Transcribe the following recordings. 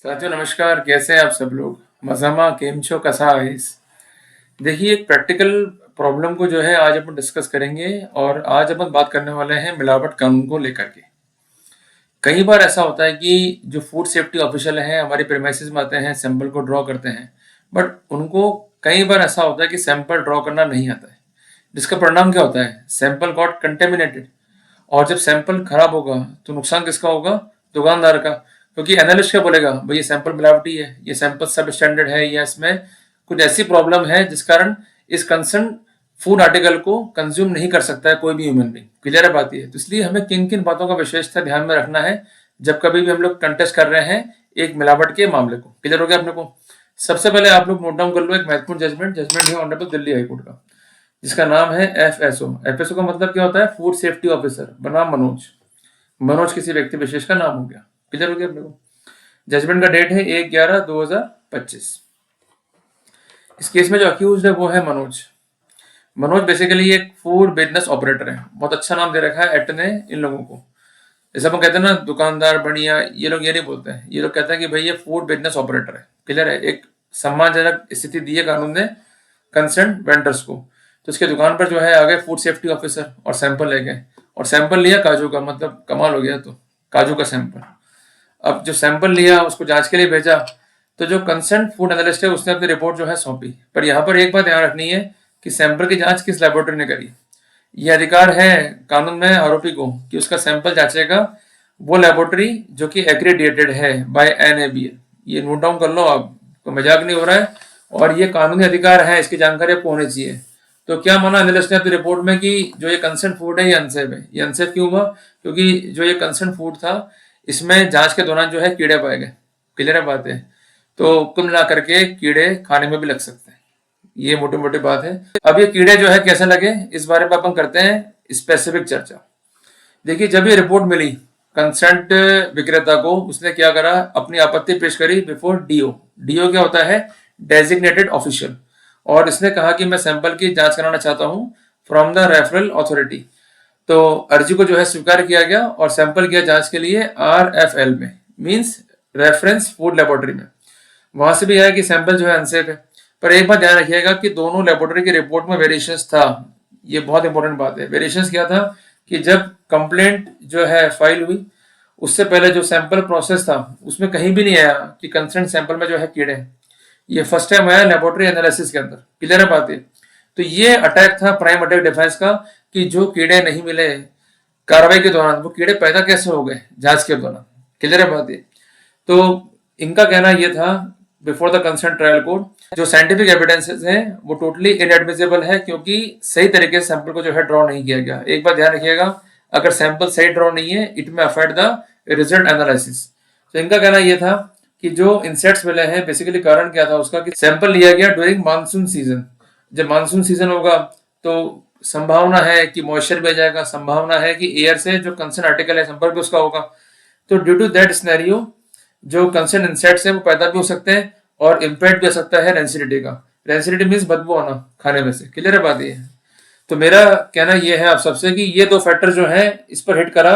साथियों नमस्कार, कैसे हैं आप सब लोग। मजामा केम छो कसा आइस। देखिए, एक प्रैक्टिकल प्रॉब्लम को जो है आज अपन डिस्कस करेंगे और आज अपन बात करने वाले हैं मिलावट कानून को लेकर के। कई बार ऐसा होता है कि जो फूड सेफ्टी ऑफिशियल हैं हमारे प्रेमाइसिस में आते हैं, सैंपल को ड्रॉ करते हैं, बट उनको कई बार ऐसा होता है कि सैंपल ड्रॉ करना नहीं आता है, जिसका परिणाम क्या होता है, सैंपल गॉट कंटेमिनेटेड। और जब सैंपल खराब होगा तो नुकसान किसका होगा, दुकानदार का। क्योंकि एनालिस्ट क्या बोलेगा, भाई ये सैंपल मिलावटी है, ये सैंपल सब स्टैंडर्ड है, या इसमें कुछ ऐसी प्रॉब्लम है जिस कारण इस कंसर्न फूड आर्टिकल को कंज्यूम नहीं कर सकता है कोई भी ह्यूमन बींग। क्लियर है बात ये। तो इसलिए हमें किन किन बातों का विशेषता ध्यान में रखना है जब कभी भी हम लोग कंटेस्ट कर रहे हैं एक मिलावट के मामले को। क्लियर हो गया अपने को। सबसे पहले आप लोग नोट डाउन कर लो एक महत्वपूर्ण जजमेंट है ऑनरेबल दिल्ली हाईकोर्ट का, जिसका नाम है एफएसओ। एफएसओ का मतलब क्या होता है, फूड सेफ्टी ऑफिसर, बनाम मनोज। मनोज किसी व्यक्ति विशेष का नाम हो गया। क्लियर हो गया अपने को। जजमेंट का डेट है 1/11/2025। इस केस में जो अक्यूज है वो है मनोज। मनोज बेसिकली एक फूड बिजनेस ऑपरेटर है। बहुत अच्छा नाम दे रखा है एक्ट ने इन लोगों को। जैसे अपन कहते हैं ना दुकानदार बढ़िया, ये लोग ये नहीं बोलते हैं, ये लोग कहते हैं कि भाई ये फूड बिजनेस ऑपरेटर है। क्लियर है। एक सम्मानजनक स्थिति दी है कानून ने कंसर्न वेंडर्स को। तो इसके दुकान पर जो है आ गए फूड सेफ्टी ऑफिसर और सैंपल ले गए, और सैंपल लिया काजू का, मतलब कमाल हो गया। तो काजू का सैंपल, अब जो सैंपल लिया उसको जांच के लिए भेजा, तो जो कंसर्न फूड एनालिस्ट है उसने अपनी रिपोर्ट जो है सौंपी। पर यहाँ पर एक बात ध्यान रखनी है कि सैंपल की जांच किस लेबोरेटरी ने करी। यह अधिकार है कानून में आरोपी को कि उसका सैंपल जांचेगा वो लेबोरेटरी जो कि एक्रेडिटेड है बाय एनएबीएल। ये नोट डाउन कर लो आप, कोई मजाक नहीं हो रहा है, और ये कानूनी अधिकार है, इसकी जानकारी आपको होनी चाहिए। तो क्या माना एनालिस्ट ने अपनी रिपोर्ट में कि जो ये कंसर्न फूड है ये अनसेफ है। ये अनसेफ क्यों हुआ, क्योंकि जो ये कंसर्न फूड था इसमें जांच के दौरान जो है कीड़े पाए गए। क्लियर है बात है। तो कुल मिला करके कीड़े खाने में भी लग सकते हैं, ये मोटी मोटी बात है। अब ये कीड़े जो है कैसे लगे इस बारे में अपन करते हैं स्पेसिफिक चर्चा। देखिए, जब ये रिपोर्ट मिली कंसर्ट विक्रेता को, उसने क्या करा, अपनी आपत्ति पेश करी बिफोर डीओ। डीओ क्या होता है, डेजिग्नेटेड ऑफिशियल। और इसने कहा कि मैं सैंपल की जांच कराना चाहता हूं फ्रॉम द रेफरल अथॉरिटी। तो अर्जी को जो है स्वीकार किया गया और सैंपल किया जांच के लिए आरएफएल में, मींस रेफरेंस फूड लेबोरेटरी में। वहां से भी आया कि सैंपल जो है अनसेफ है। पर एक बात ध्यान रखिएगा कि दोनों लेबोरेटरी की रिपोर्ट में वेरिएशंस था। ये बहुत इंपॉर्टेंट बात है। वेरिएशंस क्या था कि जब कंप्लेंट जो है फाइल हुई उससे पहले जो सैंपल प्रोसेस था उसमें कहीं भी नहीं आया कि कंसर्न सैंपल में जो है कीड़े हैं। ये फर्स्ट टाइम आया लेबोरेटरी एनालिसिस के अंदर। क्लियर है बात है। तो ये अटैक था प्राइम अटैक डिफेंस का कि जो कीड़े नहीं मिले कार्रवाई के दौरान, वो कीड़े पैदा कैसे हो गए जांच के दौरान। क्लियर है बात है। तो इनका कहना यह था before the concern trial court, जो साइंटिफिक एविडेंसेस हैं वो टोटली इनएडमिसिबल है, क्योंकि सही तरीके से सैंपल को जो है ड्रॉ नहीं किया गया। एक बात ध्यान रखिएगा, अगर सैंपल सही ड्रॉ नहीं है इट में अफेक्ट द रिजल्ट एनालिसिस। तो इनका कहना यह था कि जो इंसेक्ट्स मिले हैं बेसिकली कारण क्या था उसका, कि सैंपल लिया गया ड्यूरिंग मानसून सीजन। जब मानसून सीजन होगा तो संभावना है कि मॉइस्चर भी आ जाएगा, संभावना है कि एयर से जो कंसर्न आर्टिकल है संपर्क भी उसका होगा। तो ड्यू टू दैट सिनेरियो जो कंसर्न इंसेक्ट्स है वो पैदा भी हो सकते हैं और इम्पैक्ट भी हो सकता है रेंसिडिटी का। रेंसिडिटी मीन्स बदबू आना खाने में से। क्लियर है बात ये है। तो मेरा कहना यह है आप सबसे कि ये दो फैक्टर जो है इस पर हिट करा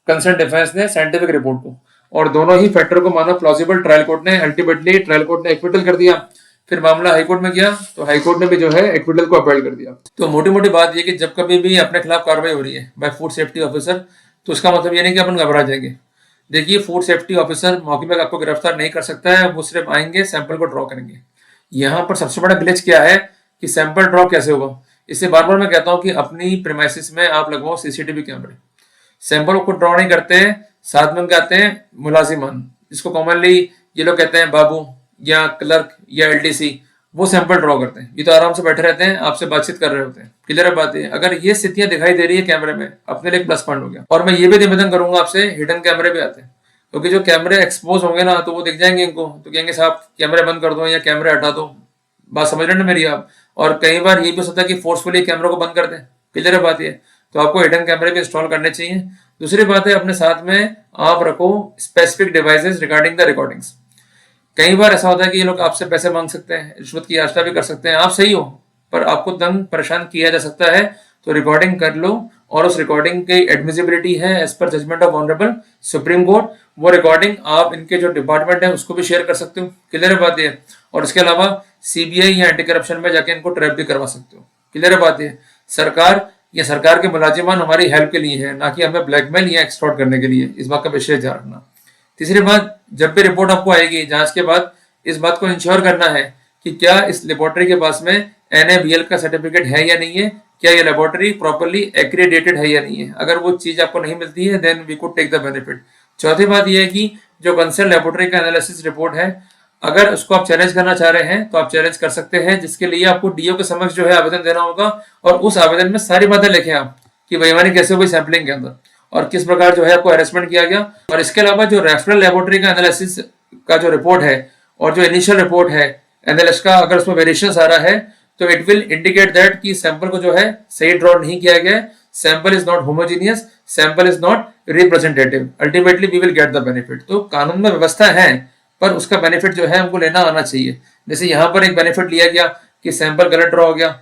कंसर्न डिफेंस ने साइंटिफिक रिपोर्ट को, और दोनों ही फैक्टर को माना प्लॉजिबल। ट्रायल कोर्ट ने अल्टीमेटली ट्रायल कोर्ट ने एक्विटल कर दिया। फिर मामला हाईकोर्ट में गया तो हाईकोर्ट ने भी जो है एक्विटल को अपील कर दिया। तो मोटी मोटी बात यह कि जब कभी भी अपने खिलाफ कार्रवाई हो रही है बाय फूड सेफ्टी ऑफिसर, तो उसका मतलब ये नहीं कि अपन घबरा जाएंगे। देखिए, फूड सेफ्टी ऑफिसर मौके पर आपको गिरफ्तार नहीं कर सकता है, वो सिर्फ आएंगे सैंपल को ड्रॉ करेंगे। यहाँ पर सबसे बड़ा ग्लिच क्या है कि सैंपल ड्रॉ कैसे होगा। इससे बार बार मैं कहता हूँ कि अपनी प्रीमाइसिस में आप लगवाओ सीसीटीवी कैमरे। सैंपल को ड्रॉ नहीं करते हैं, साथ में कहते हैं मुलाजिमान, जिसको कॉमनली ये लोग कहते हैं बाबू या क्लर्क या एलडीसी, वो सैंपल ड्रॉ करते हैं। ये तो आराम से बैठे रहते हैं, आपसे बातचीत कर रहे होते हैं। क्लियर है बात है। अगर ये स्थितियां दिखाई दे रही है कैमरे में, अपने लिए प्लस पॉइंट हो गया। और मैं ये भी निवेदन करूंगा आपसे, हिडन कैमरे भी आते हैं, क्योंकि जो कैमरे एक्सपोज होंगे ना तो वो दिख जाएंगे इनको, तो कहेंगे साहब कैमरे बंद कर दो या कैमरे हटा दो। बात समझ रहे ना मेरी आप। और कई बार ये भी हो सकता है कि फोर्सफुली कैमरा को बंद कर दें। क्लियर है बात ये। तो आपको हिडन कैमरे भी इंस्टॉल करने चाहिए। दूसरी बात है, अपने साथ में आप रखो specific devices regarding the recordings. कई बार ऐसा होता है कि ये लोग आपसे पैसे मांग सकते हैं, रिश्वत की याचना भी कर सकते हैं। आप सही हो पर आपको तंग परेशान किया जा सकता है, तो रिकॉर्डिंग कर लो और उस रिकॉर्डिंग की एडमिसिबिलिटी है as per judgement of honourable Supreme Court, वो रिकॉर्डिंग आप इनके जो डिपार्टमेंट है उसको भी शेयर कर सकते हो। क्लियर है बात ये। और इसके अलावा सीबीआई या एंटी करप्शन में जाके इनको ट्रैप भी करवा सकते हो। क्लियर है बात ये। सरकार या सरकार के मुलाजिमान हमारी हेल्प के लिए है, ना कि हमें ब्लैकमेल या एक्सटॉर्ट करने के लिए। इस बात का विशेष ध्यान रखना। तीसरी बात, जब भी रिपोर्ट आपको आएगी जांच के बाद, इस बात को इंश्योर करना है कि क्या इस लेबोरेटरी के पास में NABL का सर्टिफिकेट है या नहीं है, क्या ये लेबोरेटरी प्रॉपर्ली एक्रेडिटेड है या नहीं है। अगर वो चीज आपको नहीं मिलती है then we could take the benefit. चौथी बात यह है कि जो कंसर्न लेबोरेटरी का एनालिसिस रिपोर्ट है, अगर उसको आप चैलेंज करना चाह रहे हैं तो आप चैलेंज कर सकते हैं, जिसके लिए आपको डीओ के समक्ष जो है आवेदन देना होगा। और उस आवेदन में सारी बातें लिखें आप कि बेईमानी कैसे हुई सैंपलिंग के अंदर और किस प्रकार जो है आपको हेरेसमेंट किया गया। और इसके अलावा जो रेफरल लेबोरेटरी का एनालिसिस का जो रिपोर्ट है और जो इनिशियल रिपोर्ट है एनालिस्ट का, अगर उसमें वेरिएशंस आ रहा है तो इट विल इंडिकेट दैट कि सैंपल को जो है सही ड्रॉ नहीं किया गया है, sample is not homogeneous, sample is not representative, ultimately we will get the benefit. तो कानून में व्यवस्था है पर उसका बेनिफिट जो है हमको लेना आना चाहिए। जैसे यहाँ पर एक बेनिफिट लिया गया कि सैंपल गलत ड्रॉ हो गया,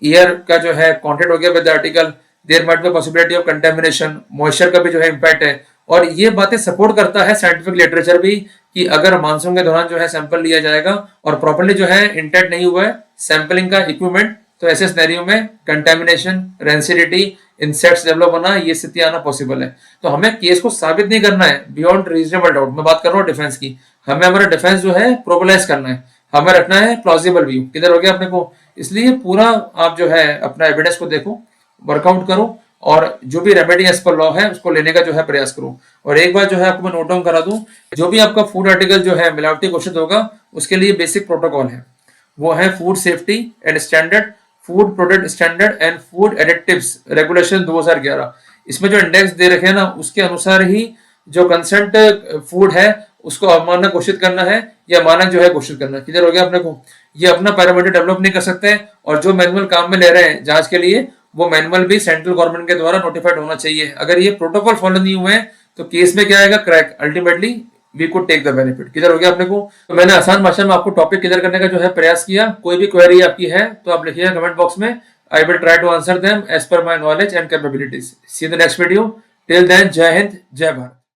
ईयर का जो है कॉन्टेक्ट हो गया with the article, there might be possibility of contamination, moisture का भी जो है इम्पैक्ट है। और ये बातें सपोर्ट करता है साइंटिफिक लिटरेचर भी कि अगर मानसून के दौरान जो है सैंपल लिया जाएगा और प्रॉपर्ली जो है इंटेक्ट नहीं हुआ है सैंपलिंग का इक्विपमेंट, तो ऐसे सिनेरियो में कंटेमिनेशन, रेंसिडिटी, इंसेक्ट्स डेवलप होना, ये स्थिति आना पॉसिबल है। तो हमें केस को साबित नहीं करना है बियॉन्ड रीजनेबल डाउट। मैं बात कर रहा हूँ डिफेंस की, हमें हमारा डिफेंस जो है प्रोबलाइज करना है, हमें रखना है प्लॉजिबल व्यू। किधर हो गया अपने को। इसलिए पूरा आप जो है अपना एविडेंस को देखो, वर्कआउट करो और जो भी रेमेडी एज पर लॉ है उसको लेने का जो है प्रयास करो। और एक बार जो है आपको मैं नोट डाउन करा दूं, जो भी आपका फूड आर्टिकल जो है मिलावटी घोषित होगा उसके लिए बेसिक प्रोटोकॉल है, वो है food safety and standard, food product standard and food additives regulation 2011। इसमें जो इंडेक्स दे रखे हैं ना उसके अनुसार ही जो कंसेंट फूड है उसको अमानक घोषित करना है या मानक जो है घोषित करना है। किधर हो गया अपने को। ये अपना पैरामीटर डेवलप नहीं कर सकते और जो मैनुअल काम में ले रहे हैं जांच के लिए वो मैनुअल भी सेंट्रल गवर्नमेंट के द्वारा नोटिफाइड होना चाहिए। अगर ये प्रोटोकॉल फॉलो नहीं हुए तो केस में क्या आएगा, crack, ultimately we could take the benefit. किधर हो गया अपने को। तो मैंने आसान भाषा में आपको टॉपिक क्लियर करने का जो है प्रयास किया। कोई भी क्वेरी आपकी है तो आप लिखिएगा कमेंट बॉक्स में, I will try to answer them as per my knowledge and capabilities. See in the next video, till then जय हिंद जय भारत।